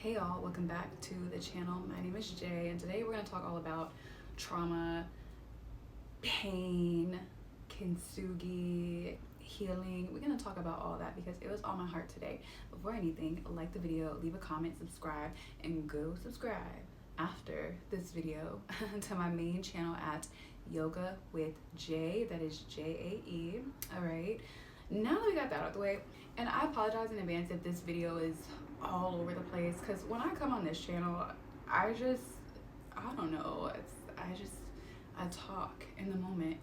Hey y'all, welcome back to the channel. My name is Jay, and today we're going to talk all about trauma, pain, Kintsugi, healing. We're going to talk about all that because it was on my heart today. Before anything, like the video, leave a comment, subscribe, and go subscribe after this video to my main channel at Yoga with Jay. That is Jae. All right. Now that we got that out of the way, and I apologize in advance if this video is all over the place, because when I come on this channel, I don't know, I talk in the moment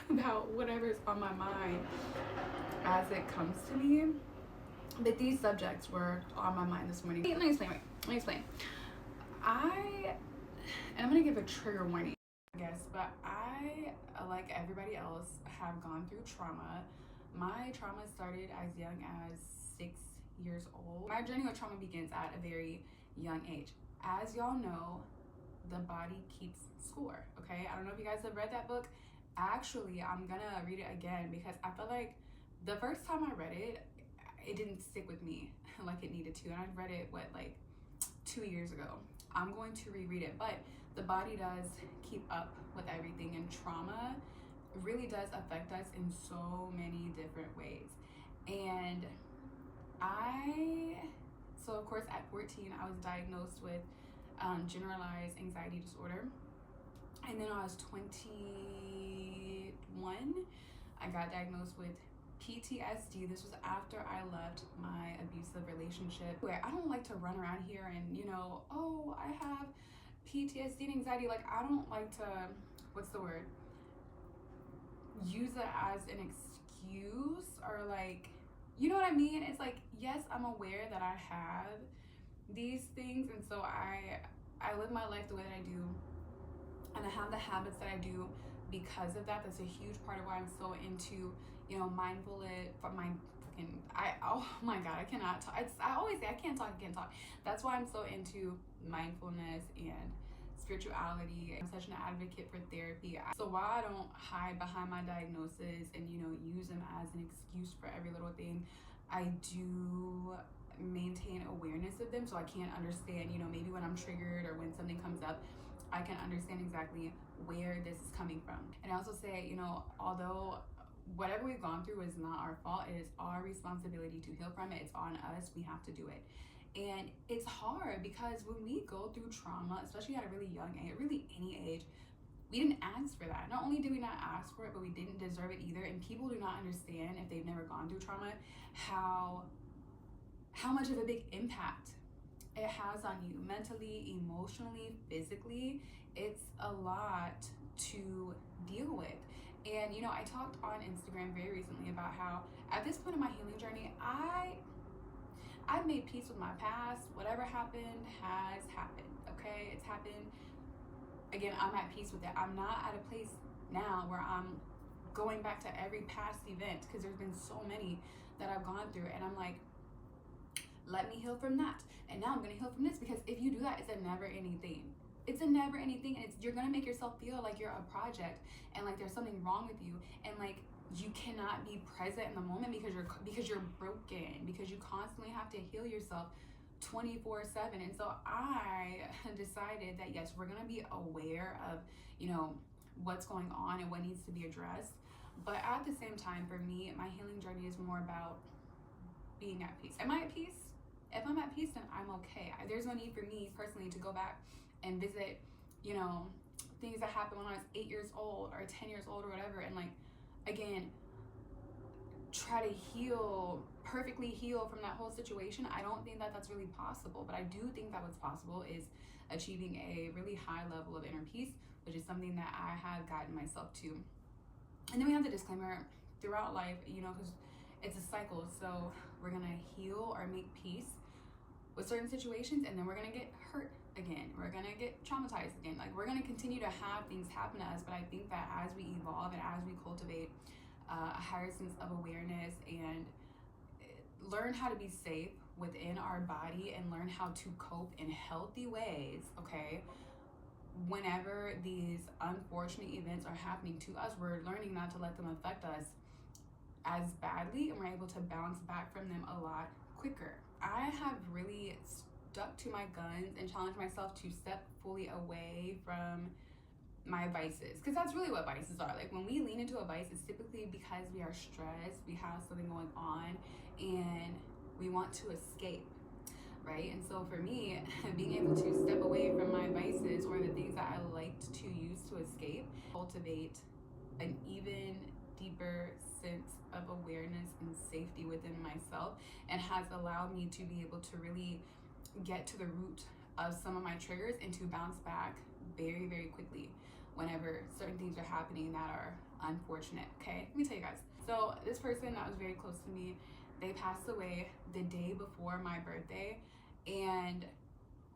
about whatever's on my mind as it comes to me. But these subjects were on my mind this morning. Let me explain. I'm gonna give a trigger warning, I guess, but I, like everybody else, have gone through trauma. My trauma started as young as 6 years old. My journey with trauma begins at a very young age. As y'all know, the body keeps score, okay? I don't know if you guys have read that book. Actually, I'm gonna read it again because I feel like the first time I read it, it didn't stick with me like it needed to. And I read it, like 2 years ago. I'm going to reread it, but the body does keep up with everything, and trauma really does affect us in so many different ways. And so of course at 14, I was diagnosed with generalized anxiety disorder. And then when I was 21, I got diagnosed with PTSD. This was after I left my abusive relationship. Where I don't like to run around here and, oh, I have PTSD and anxiety. Like, I don't like to, use it as an excuse, or like, you know what I mean? It's like, yes, I'm aware that I have these things, and so I live my life the way that I do, and I have the habits that I do because of that. That's a huge part of why I'm so into, mindfulness. Oh my God, I cannot talk. I always say I can't talk. That's why I'm so into mindfulness and spirituality. I'm such an advocate for therapy. So while I don't hide behind my diagnosis and use them as an excuse for every little thing, I do maintain awareness of them, so I can understand, maybe when I'm triggered or when something comes up, I can understand exactly where this is coming from. And I also say, although whatever we've gone through is not our fault, it is our responsibility to heal from it. It's on us. We have to do it. And it's hard because when we go through trauma, especially at a really young age, really any age, we didn't ask for that. Not only did we not ask for it, but we didn't deserve it either. And people do not understand, if they've never gone through trauma, how much of a big impact it has on you mentally, emotionally, physically. It's a lot to deal with. And I talked on Instagram very recently about how at this point in my healing journey, I've made peace with my past. Whatever happened has happened, okay? It's happened. Again, I'm at peace with it. I'm not at a place now where I'm going back to every past event, because there's been so many that I've gone through, and I'm like, let me heal from that. And now I'm gonna heal from this, because if you do that, it's a never-ending thing. It's a never-ending thing, and you're gonna make yourself feel like you're a project and like there's something wrong with you, and like you cannot be present in the moment because you're broken, because you constantly have to heal yourself 24/7. And so I decided that yes, we're gonna be aware of what's going on and what needs to be addressed, but at the same time, for me, my healing journey is more about being at peace. Am I at peace? If I'm at peace, then I'm okay. There's no need for me personally to go back and visit things that happened when I was 8 years old or 10 years old or whatever, and like, again, try to perfectly heal from that whole situation. I don't think that that's really possible, but I do think that what's possible is achieving a really high level of inner peace, which is something that I have gotten myself to. And then we have the disclaimer throughout life, because it's a cycle. So we're gonna heal or make peace with certain situations, and then we're gonna get hurt again. We're gonna get traumatized again. Like, we're gonna continue to have things happen to us, but I think that as we evolve and as we cultivate a higher sense of awareness and learn how to be safe within our body and learn how to cope in healthy ways, okay, whenever these unfortunate events are happening to us, we're learning not to let them affect us as badly, and we're able to bounce back from them a lot quicker. I have really stuck to my guns and challenged myself to step fully away from my vices, because that's really what vices are. Like when we lean into a vice, it's typically because we are stressed, we have something going on, and we want to escape, right? And so for me, being able to step away from my vices or the things that I liked to use to escape, cultivate an even deeper sense of awareness and safety within myself, and has allowed me to be able to really get to the root of some of my triggers and to bounce back very, very quickly whenever certain things are happening that are unfortunate. Okay, let me tell you guys. So this person that was very close to me, they passed away the day before my birthday, and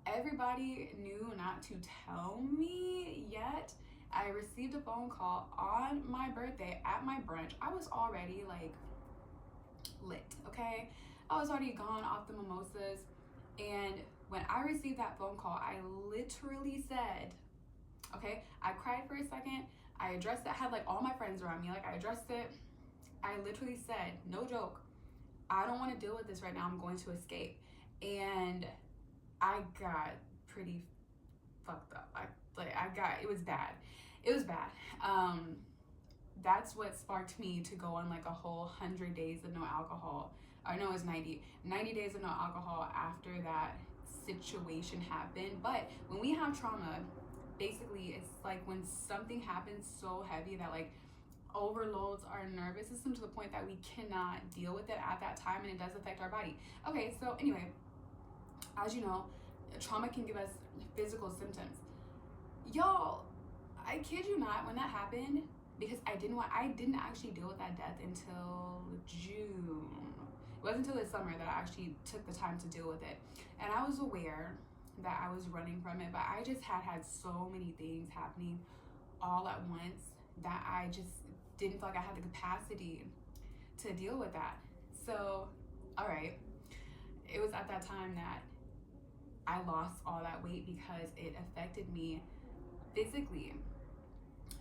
everybody knew not to tell me yet. I received a phone call on my birthday at my brunch. I was already like lit, okay? I was already gone off the mimosas, and when I received that phone call, I literally said, okay, I cried for a second, I addressed it, I had like all my friends around me, like I addressed it, I literally said, no joke, I don't want to deal with this right now, I'm going to escape. And I got pretty fucked up. It was bad. It was bad. That's what sparked me to go on like a whole 100 days of no alcohol. I know it was 90 days of no alcohol after that situation happened. But when we have trauma, basically it's like when something happens so heavy that like overloads our nervous system to the point that we cannot deal with it at that time, and it does affect our body. Okay, so anyway, as you know, trauma can give us physical symptoms. Y'all, I kid you not, when that happened, because I didn't actually deal with that death until June. It wasn't until the summer that I actually took the time to deal with it. And I was aware that I was running from it, but I just had so many things happening all at once that I just didn't feel like I had the capacity to deal with that. So, all right, it was at that time that I lost all that weight because it affected me physically.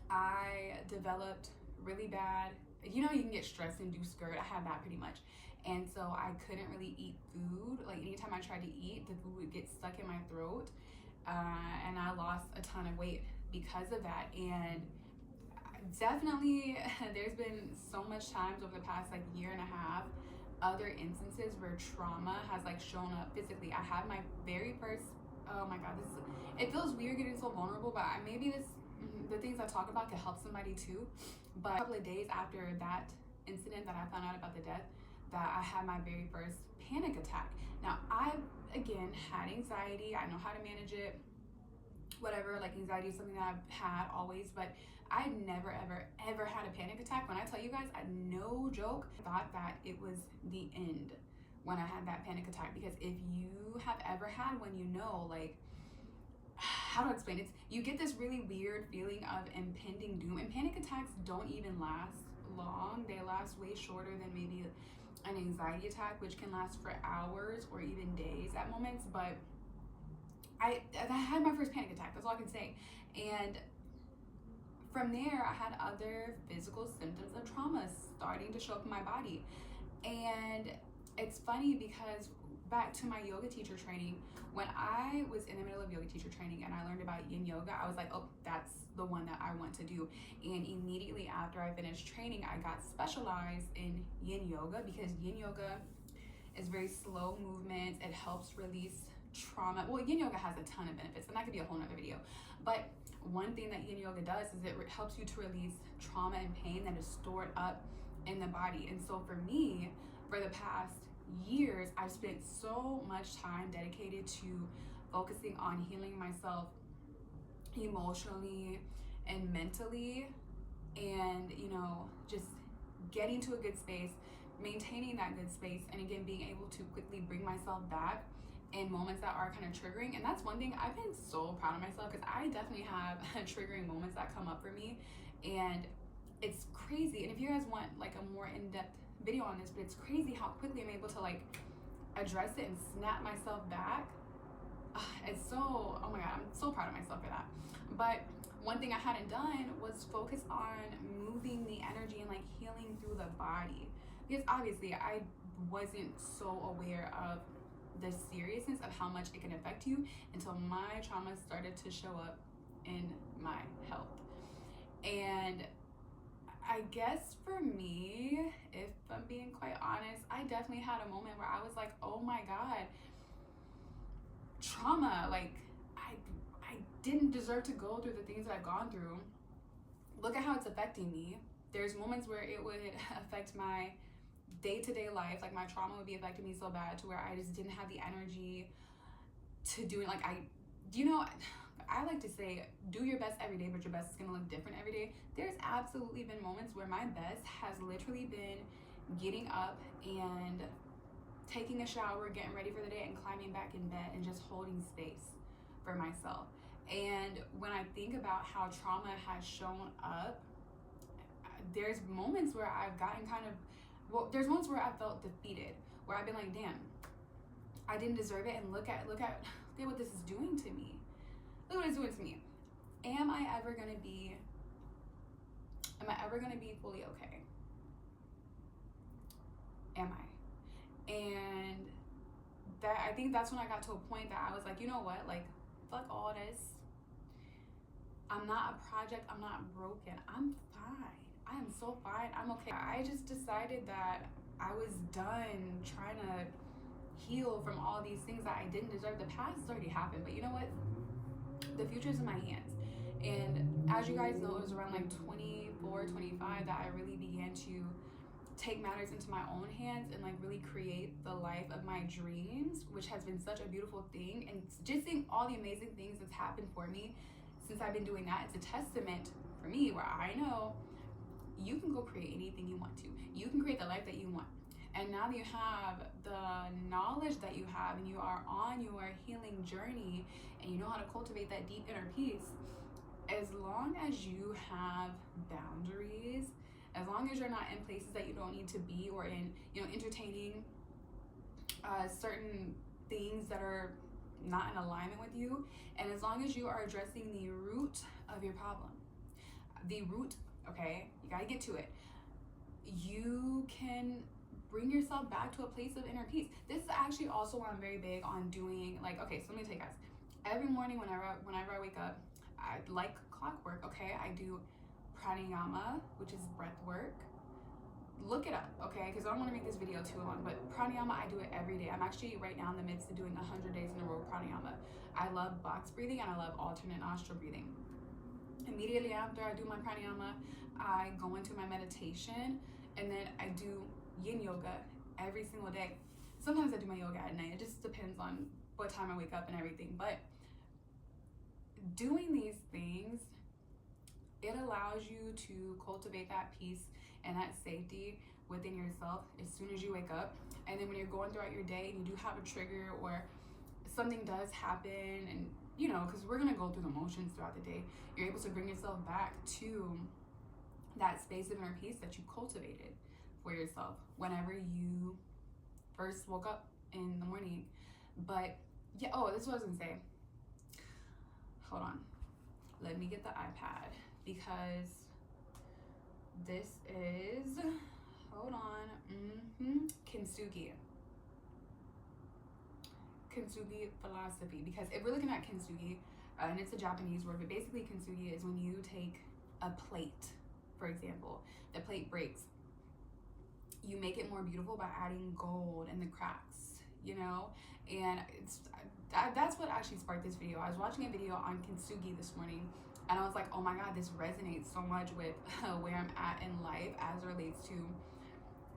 I developed really bad, you know, you can get stressed and do skirt. I had that pretty much. And so I couldn't really eat food. Like anytime I tried to eat, the food would get stuck in my throat. And I lost a ton of weight because of that. And definitely there's been so much times over the past like year and a half, other instances where trauma has like shown up physically. I had my very first, oh my god, it feels weird getting so vulnerable, but maybe the things I talk about could help somebody too. But a couple of days after that incident that I found out about the death, that I had my very first panic attack. Now I've again had anxiety, I know how to manage it, whatever, like anxiety is something that I've had always, but I've never ever had a panic attack. When I tell you guys, I no joke, thought that it was the end when I had that panic attack. Because if you have ever had one, you know, like, how to explain it, you get this really weird feeling of impending doom, and panic attacks don't even last long. They last way shorter than maybe an anxiety attack, which can last for hours or even days at moments. But I had my first panic attack, that's all I can say. And from there, I had other physical symptoms of trauma starting to show up in my body. And it's funny because back to my yoga teacher training, when I was in the middle of yoga teacher training and I learned about yin yoga, I was like, oh, that's the one that I want to do. And immediately after I finished training, I got specialized in yin yoga, because yin yoga is very slow movement. It helps release trauma. Well, yin yoga has a ton of benefits, and that could be a whole nother video. But one thing that yin yoga does is it helps you to release trauma and pain that is stored up in the body. And so for me, for the past years, I've spent so much time dedicated to focusing on healing myself emotionally and mentally, and, you know, just getting to a good space, maintaining that good space, and again, being able to quickly bring myself back in moments that are kind of triggering. And that's one thing I've been so proud of myself, because I definitely have triggering moments that come up for me, and it's crazy. And if you guys want like a more in-depth video on this, but it's crazy how quickly I'm able to like address it and snap myself back. It's so, oh my god, I'm so proud of myself for that. But one thing I hadn't done was focus on moving the energy and like healing through the body, because obviously I wasn't so aware of the seriousness of how much it can affect you until my trauma started to show up in my health. And I guess for me, if I'm being quite honest, I definitely had a moment where I was like, oh my God, trauma, like I didn't deserve to go through the things that I've gone through. Look at how it's affecting me. There's moments where it would affect my day-to-day life, like my trauma would be affecting me so bad to where I just didn't have the energy to do it. Like I like to say, do your best every day, but your best is gonna look different every day. There's absolutely been moments where my best has literally been getting up and taking a shower, getting ready for the day, and climbing back in bed and just holding space for myself. And when I think about how trauma has shown up, there's moments where I've gotten there's moments where I felt defeated, where I've been like, damn, I didn't deserve it, and look at what this is doing to me. Look what it's doing to me. Am I ever gonna be fully okay? Am I? And I think that's when I got to a point that I was like, you know what? Like, fuck all this. I'm not a project. I'm not broken. I'm fine. I am so fine. I'm okay. I just decided that I was done trying to heal from all these things that I didn't deserve. The past has already happened, but you know what? The future's in my hands. And as you guys know, it was around like 24, 25 that I really began to take matters into my own hands and like really create the life of my dreams, which has been such a beautiful thing. And just seeing all the amazing things that's happened for me since I've been doing that, it's a testament for me where I know you can go create anything you want to. You can create the life that you want. And now that you have the knowledge that you have and you are on your healing journey and you know how to cultivate that deep inner peace, as long as you have boundaries, as long as you're not in places that you don't need to be, or in, entertaining certain things that are not in alignment with you, and as long as you are addressing the root of your problem, okay, you got to get to it, you can bring yourself back to a place of inner peace. This is actually also why I'm very big on doing, like, okay, so let me tell you guys, every morning whenever I wake up, I like clockwork, okay, I do pranayama, which is breath work. Look it up, okay, because I don't want to make this video too long, but pranayama, I do it every day. I'm actually right now in the midst of doing 100 days in a row pranayama. I love box breathing and I love alternate nostril breathing. Immediately after I do my pranayama, I go into my meditation, and then I do yin yoga every single day. Sometimes I do my yoga at night. It just depends on what time I wake up and everything. But doing these things, it allows you to cultivate that peace and that safety within yourself as soon as you wake up. And then when you're going throughout your day and you do have a trigger or something does happen, and because we're going to go through the motions throughout the day, you're able to bring yourself back to that space of inner peace that you cultivated for yourself whenever you first woke up in the morning. But yeah, this is what I was going to say. Hold on. Let me get the iPad, because this is, hold on, Kintsugi philosophy. Because if we're looking at Kintsugi, and it's a Japanese word, but basically Kintsugi is when you take a plate, for example, the plate breaks, you make it more beautiful by adding gold in the cracks, and that's what actually sparked this video. I was watching a video on Kintsugi this morning, and I was like, oh my God, this resonates so much with where I'm at in life as it relates to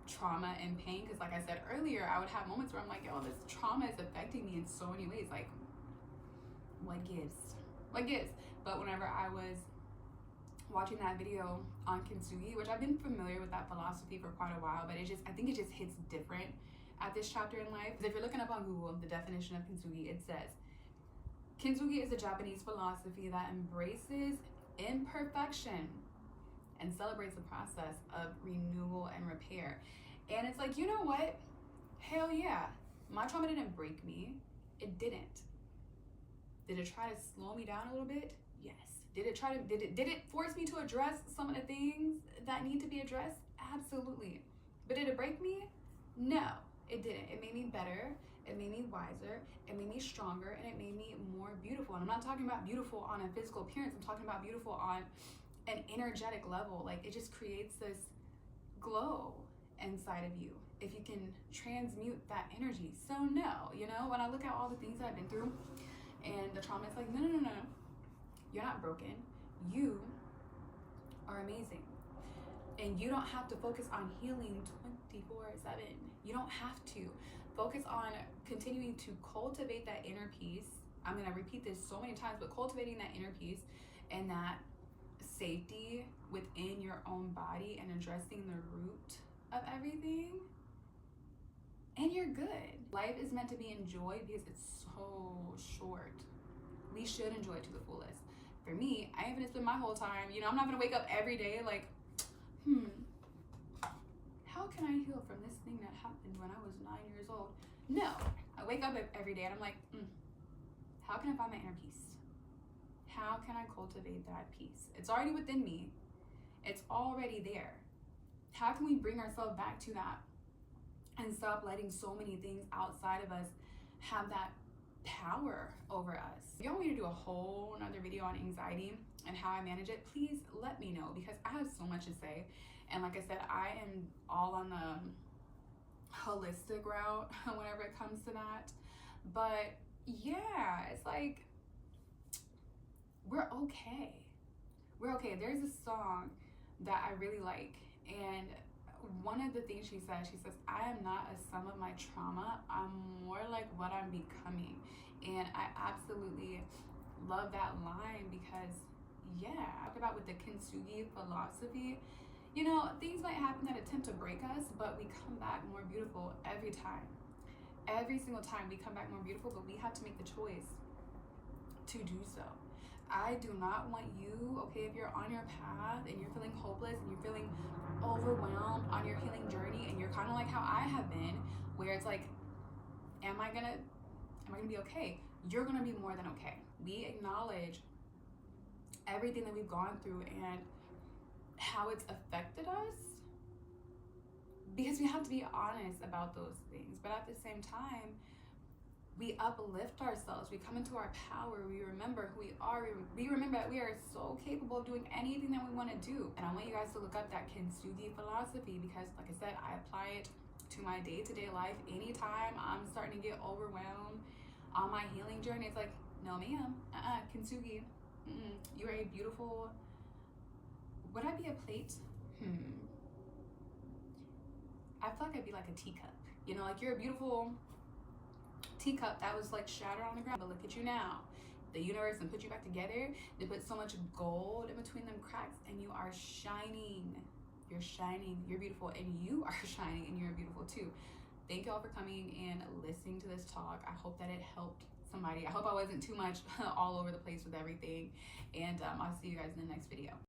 trauma and pain. Because like I said earlier, I would have moments where I'm like, this trauma is affecting me in so many ways. Like, what gives? But whenever I was watching that video on Kintsugi, which I've been familiar with that philosophy for quite a while, but I think it just hits different at this chapter in life. Because if you're looking up on Google, the definition of Kintsugi, it says, Kintsugi is a Japanese philosophy that embraces imperfection and celebrates the process of renewal and repair. And it's like, you know what? Hell yeah. My trauma didn't break me. It didn't. Did it try to slow me down a little bit? Yes. Did it force me to address some of the things that need to be addressed? Absolutely. But did it break me? No, it didn't. It made me better. it made me wiser, it made me stronger, and it made me more beautiful. And I'm not talking about beautiful on a physical appearance, I'm talking about beautiful on an energetic level. Like, it just creates this glow inside of you if you can transmute that energy. So no, you know, when I look at all the things that I've been through and the trauma, it's like, no, no, no, no. You're not broken. You are amazing. And you don't have to focus on healing 24/7. You don't have to. Focus on continuing to cultivate that inner peace. I'm going to repeat this so many times, but cultivating that inner peace and that safety within your own body and addressing the root of everything, and you're good. Life is meant to be enjoyed because it's so short. We should enjoy it to the fullest. For me, I ain't gonna spend my whole time, you know, I'm not gonna wake up every day like, how can I heal from this thing that happened when I was 9 years old? No, I wake up every day and I'm like, how can I find my inner peace? How can I cultivate that peace? It's already within me. It's already there. How can we bring ourselves back to that and stop letting so many things outside of us have that power over us? If y'all want me to do a whole another video on anxiety and how I manage it, please let me know, because I have so much to say. And like I said, I am all on the holistic route whenever it comes to that. But yeah, it's like, we're okay. We're okay. There's a song that I really like, and one of the things she says, I am not a sum of my trauma, I'm more like what I'm becoming. And I absolutely love that line, because yeah, about with the Kintsugi philosophy, you know, things might happen that attempt to break us, but we come back more beautiful every time. Every single time we come back more beautiful, but we have to make the choice to do so. I do not want you, okay, if you're on your path and you're feeling hopeless and you're feeling overwhelmed on your healing journey, and you're kind of like how I have been, where it's like, am I gonna be okay? You're gonna be more than okay. We acknowledge everything that we've gone through and how it's affected us, because we have to be honest about those things. But at the same time, we uplift ourselves, we come into our power, we remember who we are, we remember that we are so capable of doing anything that we want to do. And I want you guys to look up that Kintsugi philosophy, because like I said, I apply it to my day-to-day life. Anytime I'm starting to get overwhelmed on my healing journey, it's like, no ma'am, Kintsugi, you are a beautiful, would I be a plate? I feel like I'd be like a teacup, you know, like you're a beautiful teacup that was like shattered on the ground, but look at you now. The universe and put you back together. They put so much gold in between them cracks, and you are shining. You're shining. You're beautiful, and you are shining, and you're beautiful too. Thank y'all for coming and listening to this talk. I hope that it helped somebody. I hope I wasn't too much all over the place with everything, and I'll see you guys in the next video.